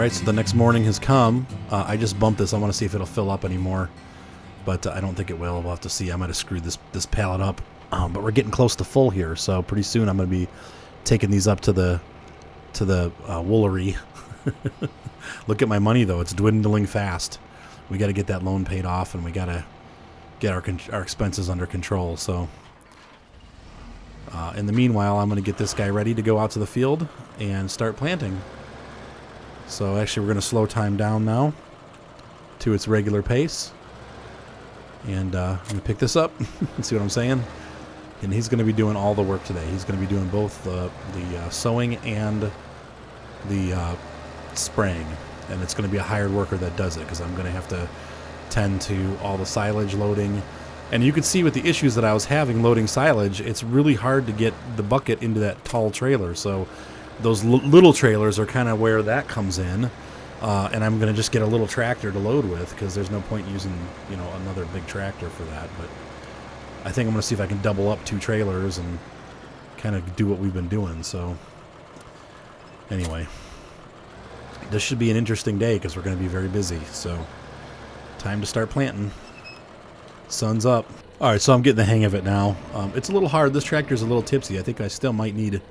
Alright, so the next morning has come. I just bumped this. I want to see if it'll fill up anymore. But I don't think it will. We'll have to see. I might have screwed this pallet up. But we're getting close to full here, so pretty soon I'm going to be taking these up to the woolery. Look at my money, though. It's dwindling fast. We got to get that loan paid off, and we got to get our expenses under control. So in the meanwhile, I'm going to get this guy ready to go out to the field and start planting. So actually, we're going to slow time down now to its regular pace. And I'm going to pick this up. See what I'm saying? And he's going to be doing all the work today. He's going to be doing both the sowing and the spraying. And it's going to be a hired worker that does it, because I'm going to have to tend to all the silage loading. And you can see with the issues that I was having loading silage, it's really hard to get the bucket into that tall trailer. So those little trailers are kind of where that comes in. And I'm going to just get a little tractor to load with, because there's no point using, another big tractor for that. But I think I'm going to see if I can double up 2 trailers and kind of do what we've been doing. So anyway, this should be an interesting day, because we're going to be very busy. So time to start planting. Sun's up. All right, so I'm getting the hang of it now. It's a little hard. This tractor's a little tipsy. I think I still might need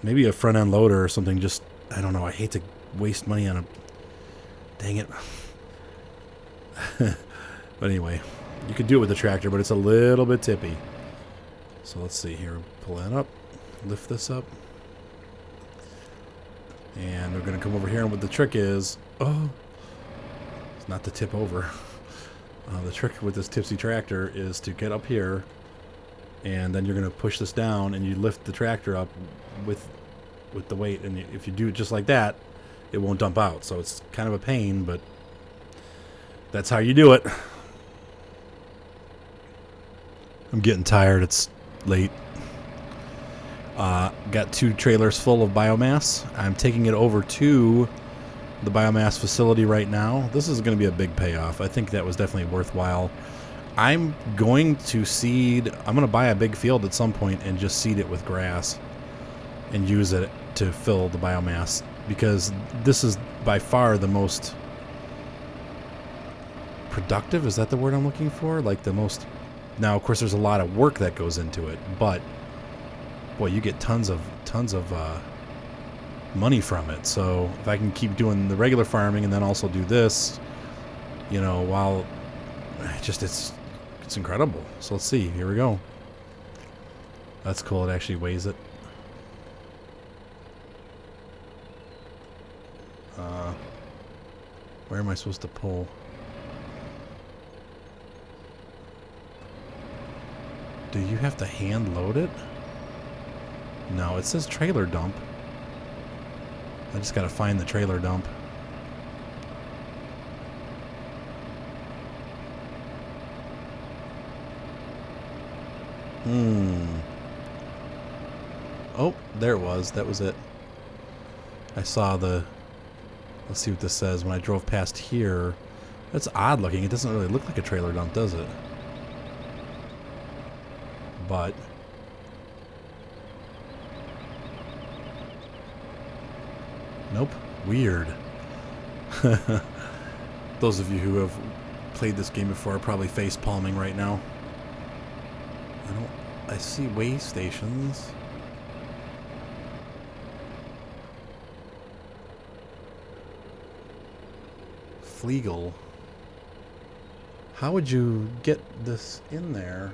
maybe a front end loader or something. Just, I don't know. I hate to waste money on a... Dang it. But anyway, you could do it with the tractor, but it's a little bit tippy. So let's see here. Pull that up. Lift this up. And we're going to come over here, and what the trick is... Oh! It's not to tip over. The trick with this tipsy tractor is to get up here, and then you're going to push this down, and you lift the tractor up with the weight. And if you do it just like that, it won't dump out. So it's kind of a pain, but that's how you do it. I'm getting tired. It's late. Got 2 trailers full of biomass. I'm taking it over to the biomass facility right now. This is going to be a big payoff. I think that was definitely worthwhile. I'm going to seed... I'm going to buy a big field at some point and just seed it with grass and use it to fill the biomass, because this is by far the most productive. Is that the word I'm looking for? Like the most... Now, of course, there's a lot of work that goes into it, but boy, you get tons of money from it. So if I can keep doing the regular farming and then also do this, while it's incredible. So let's see. Here we go. That's cool. It actually weighs it. Where am I supposed to pull? Do you have to hand load it? No, it says trailer dump. I just gotta find the trailer dump. Oh, there it was. That was it. I saw the... Let's see what this says. When I drove past here... That's odd looking. It doesn't really look like a trailer dump, does it? But... Nope. Weird. Those of you who have played this game before are probably face palming right now. I see weigh stations. Fleagle. How would you get this in there?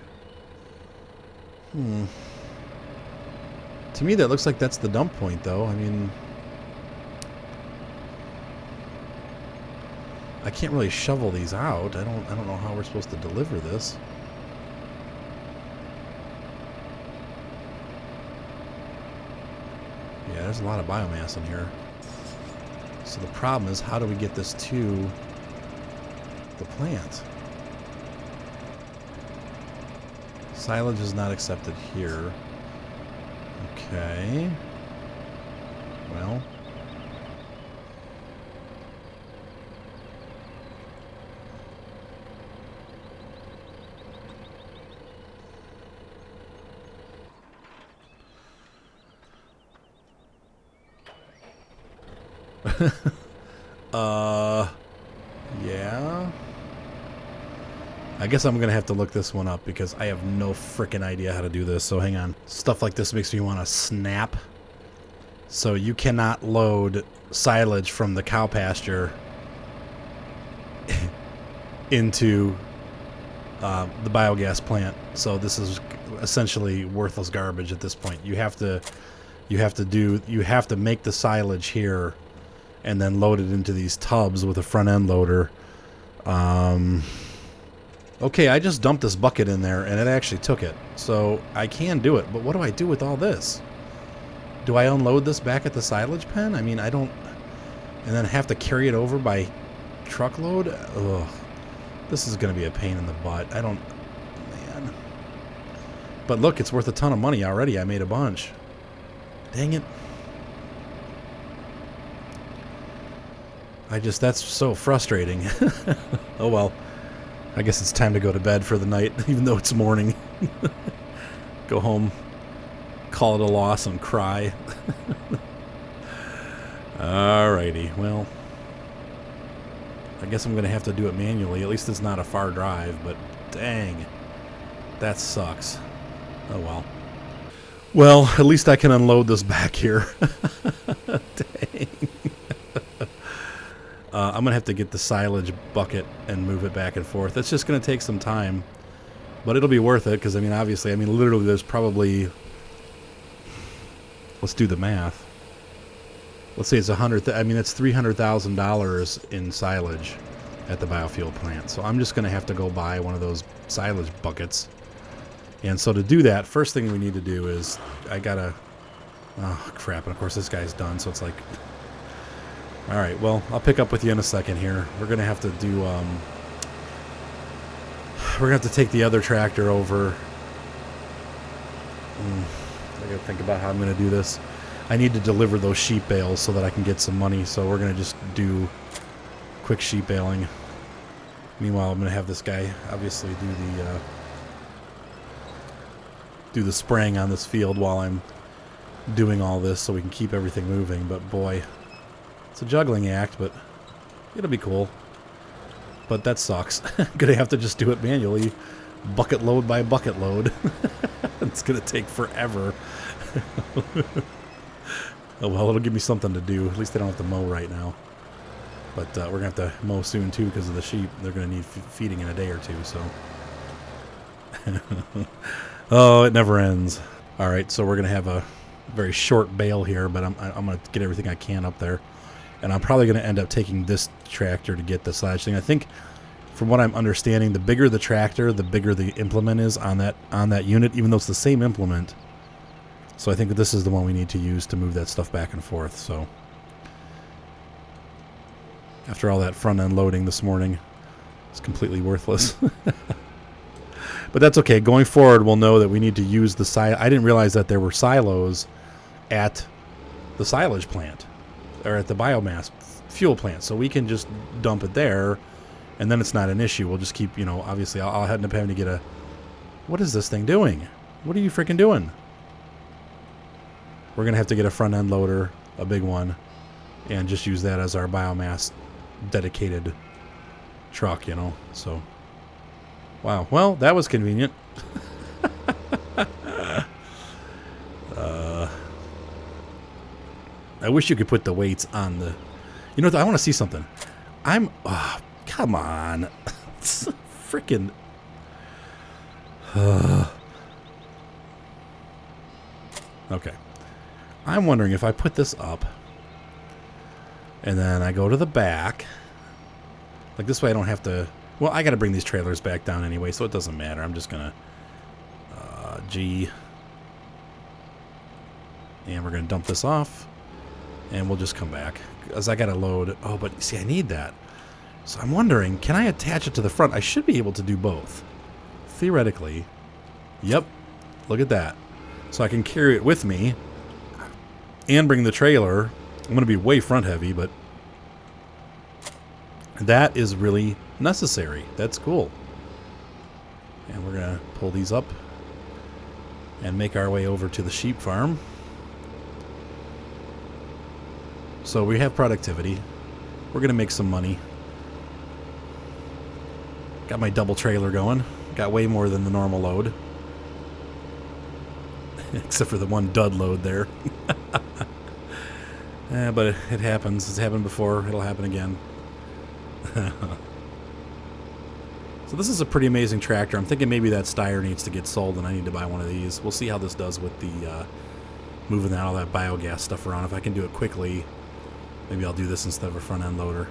To me, that looks like that's the dump point, though. I mean, I can't really shovel these out. I don't know how we're supposed to deliver this. Yeah, there's a lot of biomass in here. So the problem is, how do we get this to the plant? Silage is not accepted here. Okay. Well. Yeah. I guess I'm going to have to look this one up because I have no freaking idea how to do this. So hang on. Stuff like this makes me want to snap. So you cannot load silage from the cow pasture into the biogas plant. So this is essentially worthless garbage at this point. You have to make the silage here and then load it into these tubs with a front end loader. Okay, I just dumped this bucket in there and it actually took it. So I can do it, but what do I do with all this? Do I unload this back at the silage pen? I mean, I don't... And then have to carry it over by truckload? Ugh. This is going to be a pain in the butt. I don't... Man. But look, it's worth a ton of money already. I made a bunch. Dang it. That's so frustrating. Oh well. I guess it's time to go to bed for the night, even though it's morning. Go home, call it a loss, and cry. Alrighty, well. I guess I'm going to have to do it manually. At least it's not a far drive, but dang. That sucks. Oh well. Well, at least I can unload this back here. Dang. I'm going to have to get the silage bucket and move it back and forth. It's just going to take some time, but it'll be worth it because, I mean, obviously, I mean, literally there's probably, let's do the math. Let's say it's it's $300,000 in silage at the biofuel plant. So I'm just going to have to go buy one of those silage buckets. And so to do that, first thing we need to do is I got to, oh, crap. And of course, this guy's done. So it's like, all right, well, I'll pick up with you in a second here. We're going to have to do, we're going to have to take the other tractor over. I got to think about how I'm going to do this. I need to deliver those sheep bales so that I can get some money. So we're going to just do quick sheep baling. Meanwhile, I'm going to have this guy obviously do the spraying on this field while I'm doing all this so we can keep everything moving. But boy, it's a juggling act, but it'll be cool. But that sucks. I'm going to have to just do it manually, bucket load by bucket load. It's going to take forever. Oh well, it'll give me something to do. At least I don't have to mow right now. But we're going to have to mow soon too because of the sheep. They're going to need feeding in a day or two, so. Oh, it never ends. All right, so we're going to have a very short bale here, but I'm going to get everything I can up there. And I'm probably going to end up taking this tractor to get the silage thing. I think, from what I'm understanding, the bigger the tractor, the bigger the implement is on that unit, even though it's the same implement. So I think that this is the one we need to use to move that stuff back and forth. So after all that front end loading this morning, it's completely worthless. But that's okay. Going forward, we'll know that we need to use the I didn't realize that there were silos at the silage plant or at the biomass fuel plant. So we can just dump it there and then it's not an issue. We'll just keep, obviously I'll end up having to get a, what is this thing doing? What are you freaking doing? We're going to have to get a front end loader, a big one, and just use that as our biomass dedicated truck, so. Wow. Well, that was convenient. I wish you could put the weights on the... I want to see something. Come on. Freaking... Okay. I'm wondering if I put this up and then I go to the back. Like this way I don't have to... Well, I got to bring these trailers back down anyway, so it doesn't matter. I'm just going to... G. And we're going to dump this off. And we'll just come back. Because I got to load... Oh, but see, I need that. So I'm wondering, can I attach it to the front? I should be able to do both. Theoretically. Yep. Look at that. So I can carry it with me. And bring the trailer. I'm going to be way front heavy, but... That is really necessary. That's cool. And we're going to pull these up and make our way over to the sheep farm. So we have productivity. We're going to make some money. Got my double trailer going. Got way more than the normal load. Except for the one dud load there. But it happens. It's happened before. It'll happen again. So this is a pretty amazing tractor. I'm thinking maybe that Steyr needs to get sold and I need to buy one of these. We'll see how this does with the moving all that biogas stuff around. If I can do it quickly, maybe I'll do this instead of a front end loader.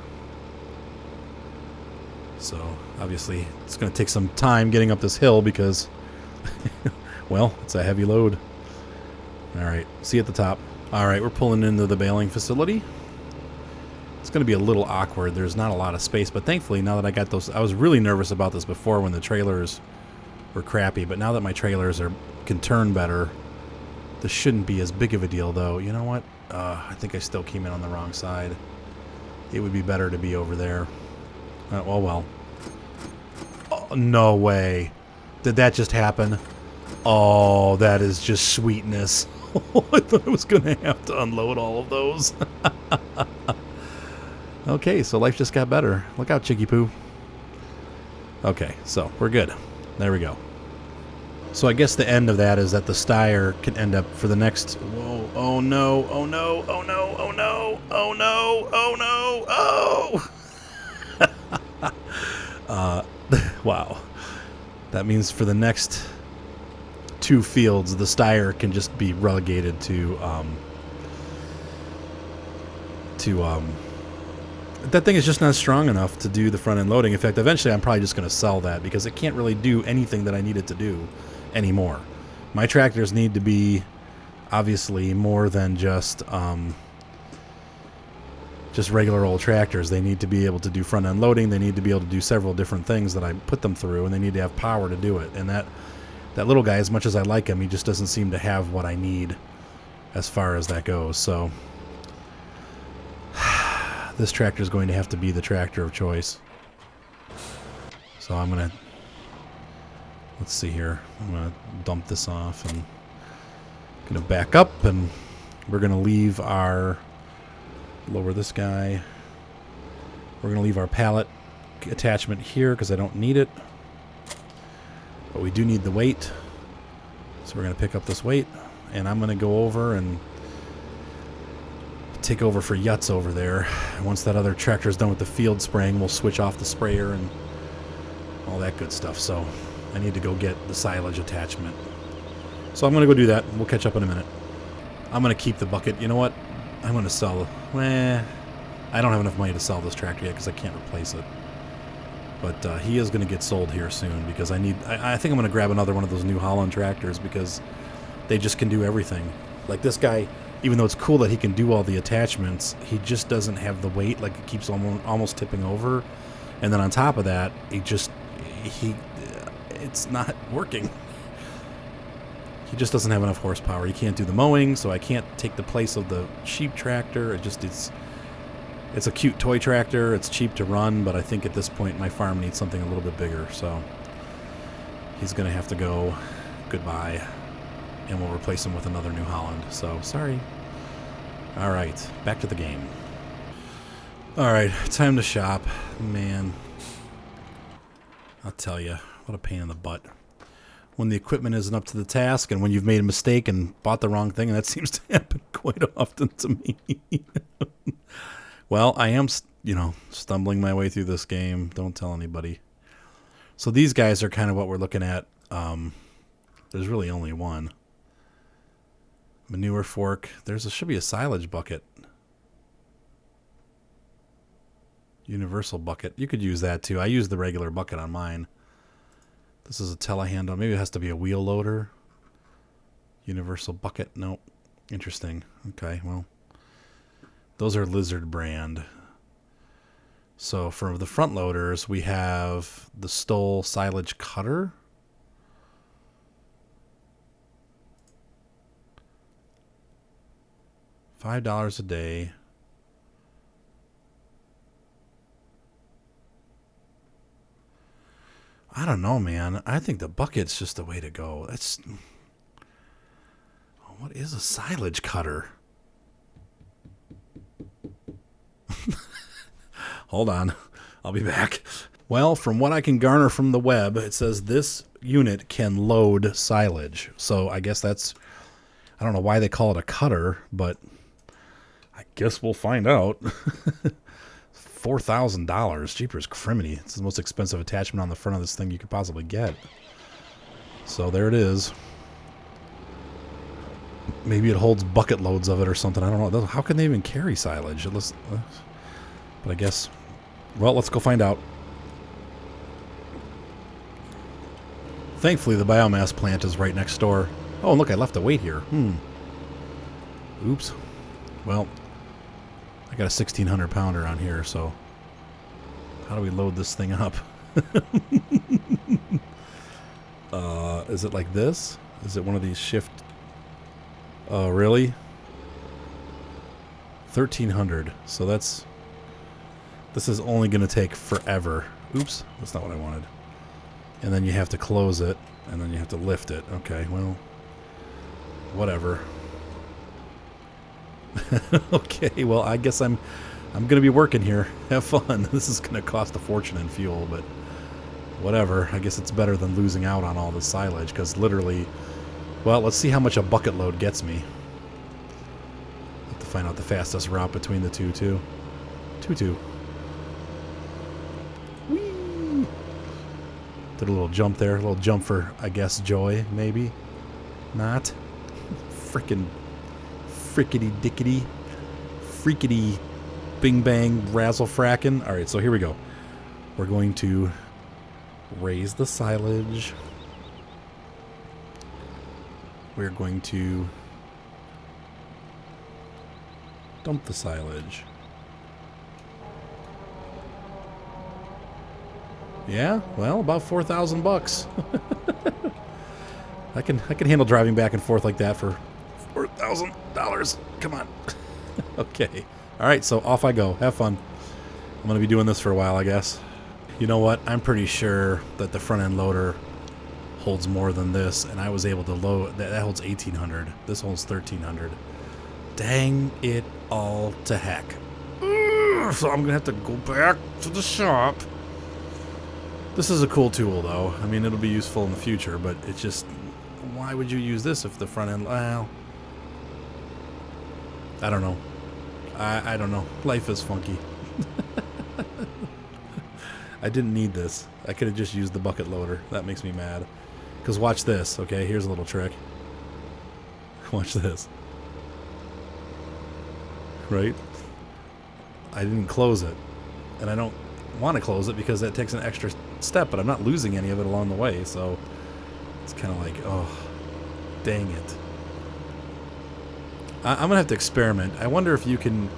So obviously it's going to take some time getting up this hill because, well, it's a heavy load. All right, see you at the top. All right, we're pulling into the baling facility. It's going to be a little awkward. There's not a lot of space, but thankfully now that I got those, I was really nervous about this before when the trailers were crappy, but now that my trailers can turn better, this shouldn't be as big of a deal though. You know what? I think I still came in on the wrong side. It would be better to be over there. Well. Oh, no way. Did that just happen? Oh, that is just sweetness. I thought I was going to have to unload all of those. Okay, so life just got better. Look out, Chicky Poo. Okay, so we're good. There we go. So I guess the end of that is that the Steyr can end up for the next... Whoa, oh no, oh no, oh no, oh no, oh no, oh no, oh! Wow. That means for the next 2 fields, the Steyr can just be relegated to that thing is just not strong enough to do the front end loading. In fact, eventually I'm probably just going to sell that because it can't really do anything that I need it to do anymore. My tractors need to be obviously more than just regular old tractors. They need to be able to do front end loading. They need to be able to do several different things that I put them through, and they need to have power to do it. And that little guy, as much as I like him, he just doesn't seem to have what I need as far as that goes. So this tractor is going to have to be the tractor of choice. So I'm going to, let's see here. I'm going to dump this off and going to back up, and we're going to leave our, lower this guy. We're going to leave our pallet attachment here because I don't need it. But we do need the weight. So we're going to pick up this weight, and I'm going to go over and take over for Yutz over there. And once that other tractor is done with the field spraying, we'll switch off the sprayer and all that good stuff. So I need to go get the silage attachment. So I'm going to go do that. We'll catch up in a minute. I'm going to keep the bucket. You know what? I'm going to sell. I don't have enough money to sell this tractor yet because I can't replace it. But he is going to get sold here soon because I think I'm going to grab another one of those New Holland tractors because they just can do everything. Like this guy, even though it's cool that he can do all the attachments, he just doesn't have the weight. Like it keeps almost tipping over. And then on top of that, it's not working. He just doesn't have enough horsepower. He can't do the mowing, so I can't take the place of the sheep tractor. It's a cute toy tractor. It's cheap to run, but I think at this point my farm needs something a little bit bigger. So he's going to have to go. Goodbye. And we'll replace him with another New Holland. So, sorry. All right, back to the game. All right, time to shop. Man, I'll tell you, what a pain in the butt. When the equipment isn't up to the task and when you've made a mistake and bought the wrong thing, and that seems to happen quite often to me. Well, I am, stumbling my way through this game. Don't tell anybody. So these guys are kind of what we're looking at. There's really only one. Manure fork. Should be a silage bucket. Universal bucket. You could use that too. I use the regular bucket on mine. This is a telehandle. Maybe it has to be a wheel loader. Universal bucket. Nope. Interesting. Okay, well. Those are Lizard brand. So for the front loaders, we have the Stoll silage cutter. $5 a day. I don't know, man. I think the bucket's just the way to go. What is a silage cutter? Hold on. I'll be back. Well, from what I can garner from the web, it says this unit can load silage. So I guess that's... I don't know why they call it a cutter, but I guess we'll find out. $4,000. Jeepers criminy. It's the most expensive attachment on the front of this thing you could possibly get. So there it is. Maybe it holds bucket loads of it or something. I don't know. How can they even carry silage? But I guess... Well, let's go find out. Thankfully, the biomass plant is right next door. Oh, and look, I left a weight here. Oops. Well, I got a 1,600 pounder on here, so how do we load this thing up? Is it like this? Is it one of these shift... really? 1,300. So that's... This is only going to take forever. Oops, that's not what I wanted. And then you have to close it, and then you have to lift it. Okay, well, whatever. Okay, well, I guess I'm going to be working here. Have fun. This is going to cost a fortune in fuel, but whatever. I guess it's better than losing out on all the silage, because literally, well, let's see how much a bucket load gets me. Have to find out the fastest route between the two, too. 2-2. Whee! Did a little jump there. A little jump for, I guess, joy, maybe. Not. Frickin' frickety-dickety. Freakity bing-bang razzle-frackin'. Alright, so here we go. We're going to raise the silage. We're going to dump the silage. Yeah, well, about $4,000. I can handle driving back and forth like that for $4,000. Come on. Okay. All right, so off I go. Have fun. I'm going to be doing this for a while, I guess. You know what? I'm pretty sure that the front end loader holds more than this, and I was able to load... That holds 1,800. This holds 1,300. Dang it all to heck. So I'm going to have to go back to the shop. This is a cool tool, though. I mean, it'll be useful in the future, but it's just... Why would you use this if the front end... Well... I don't know. I don't know. Life is funky. I didn't need this. I could have just used the bucket loader. That makes me mad. Because watch this, okay? Here's a little trick. Watch this. Right? I didn't close it. And I don't want to close it because that takes an extra step, but I'm not losing any of it along the way, so it's kind of like, oh, dang it. I'm going to have to experiment. I wonder if you can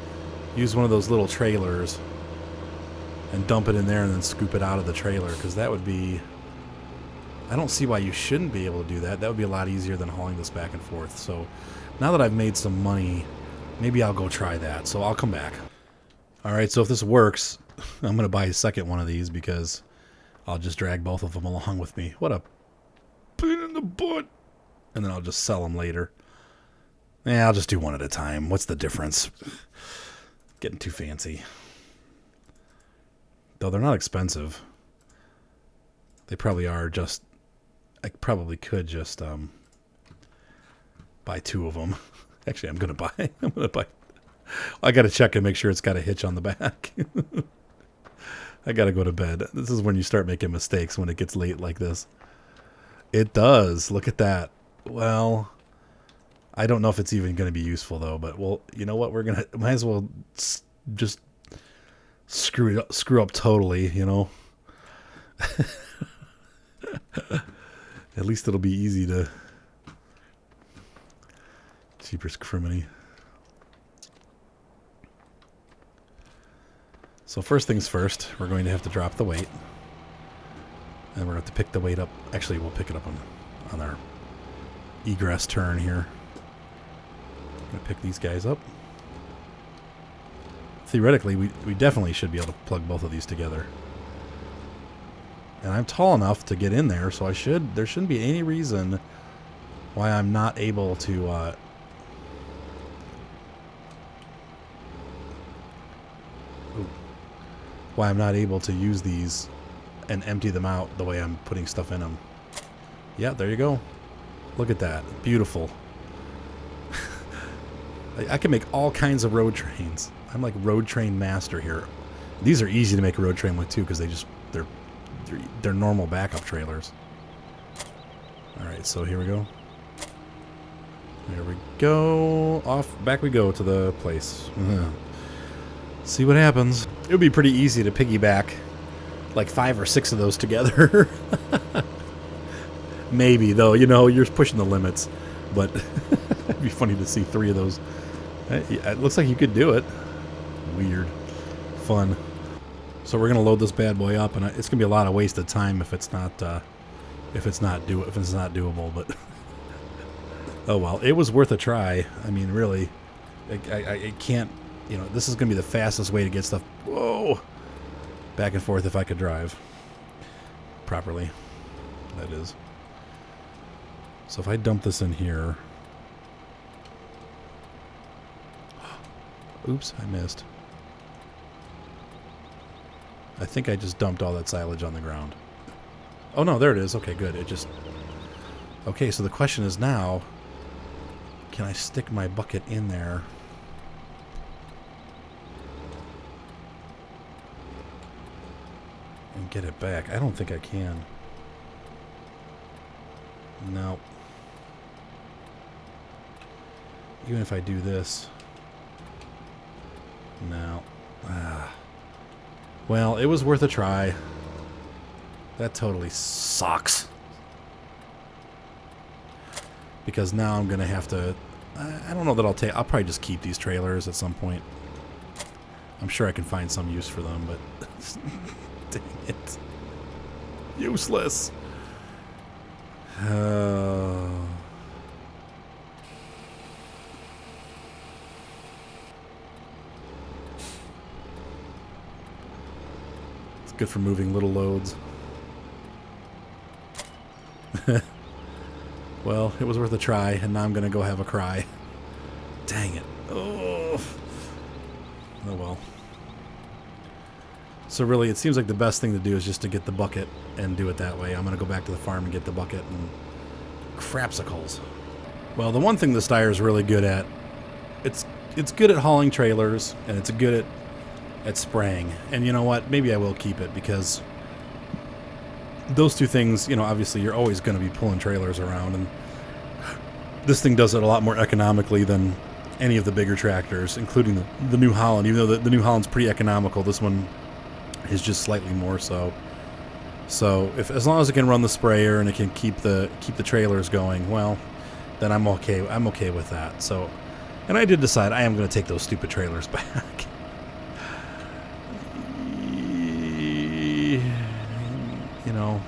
use one of those little trailers and dump it in there and then scoop it out of the trailer, because that would be... I don't see why you shouldn't be able to do that. That would be a lot easier than hauling this back and forth. So now that I've made some money, maybe I'll go try that. So I'll come back. All right, so if this works, I'm going to buy a second one of these because I'll just drag both of them along with me. What a pain in the butt. And then I'll just sell them later. Yeah, I'll just do one at a time. What's the difference? Getting too fancy. Though they're not expensive. They probably are just... I probably could just buy two of them. Actually, I'm going to buy... I got to check and make sure it's got a hitch on the back. I got to go to bed. This is when you start making mistakes, when it gets late like this. It does. Look at that. Well... I don't know if it's even going to be useful, though, but, well, you know what? We're going to... Might as well just screw up totally, you know? At least it'll be easy to... Jeepers criminy. So first things first, we're going to have to drop the weight. And we're going to have to pick the weight up. Actually, we'll pick it up on our egress turn here. I'm going to pick these guys up. Theoretically, we definitely should be able to plug both of these together. And I'm tall enough to get in there, so there shouldn't be any reason why I'm not able to why I'm not able to use these and empty them out the way I'm putting stuff in them. Yeah, there you go. Look at that. Beautiful. I can make all kinds of road trains. I'm like road train master here. These are easy to make a road train with too, because they're normal backup trailers. All right, so here we go. There we go. Back we go to the place. See what happens. It would be pretty easy to piggyback like 5 or 6 of those together. Maybe, though, you know, you're pushing the limits. But it'd be funny to see 3 of those. It looks like you could do it. Weird. Fun. So we're gonna load this bad boy up, and it's gonna be a lot of wasted time if it's not doable. But oh well, it was worth a try. I mean, really, I can't. You know, this is gonna be the fastest way to get stuff. Whoa, back and forth if I could drive properly. That is. So if I dump this in here. Oops, I missed. I think I just dumped all that silage on the ground. Oh no, there it is. Okay, good. It just... Okay, so the question is now, can I stick my bucket in there? And get it back? I don't think I can. No. Even if I do this. No. Well, it was worth a try. That totally sucks. Because now I'm going to have to... I don't know that I'll probably just keep these trailers at some point. I'm sure I can find some use for them, but... Dang it. Useless. It's good for moving little loads. Well, it was worth a try, and now I'm going to go have a cry. Dang it. Oh well. So really, it seems like the best thing to do is just to get the bucket and do it that way. I'm going to go back to the farm and get the bucket and crapsicles. Well, the one thing the Steyr is really good at, it's good at hauling trailers, and it's good at spraying. And you know what? Maybe I will keep it, because those two things, you know, obviously you're always going to be pulling trailers around, and this thing does it a lot more economically than any of the bigger tractors, including the New Holland. Even though the New Holland's pretty economical, this one is just slightly more so. So as long as it can run the sprayer and it can keep the trailers going, well, then I'm okay. I'm okay with that. So, and I did decide I am going to take those stupid trailers back. You know,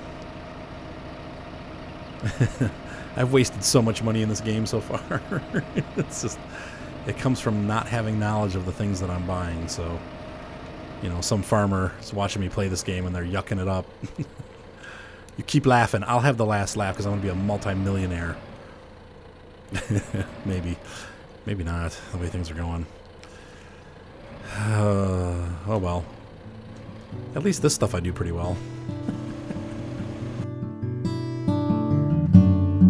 I've wasted so much money in this game so far. It's just, it comes from not having knowledge of the things that I'm buying. So, you know, some farmer is watching me play this game and they're yucking it up. You keep laughing. I'll have the last laugh because I'm going to be a multi-millionaire. Maybe. Maybe not, the way things are going. Oh well. At least this stuff I do pretty well.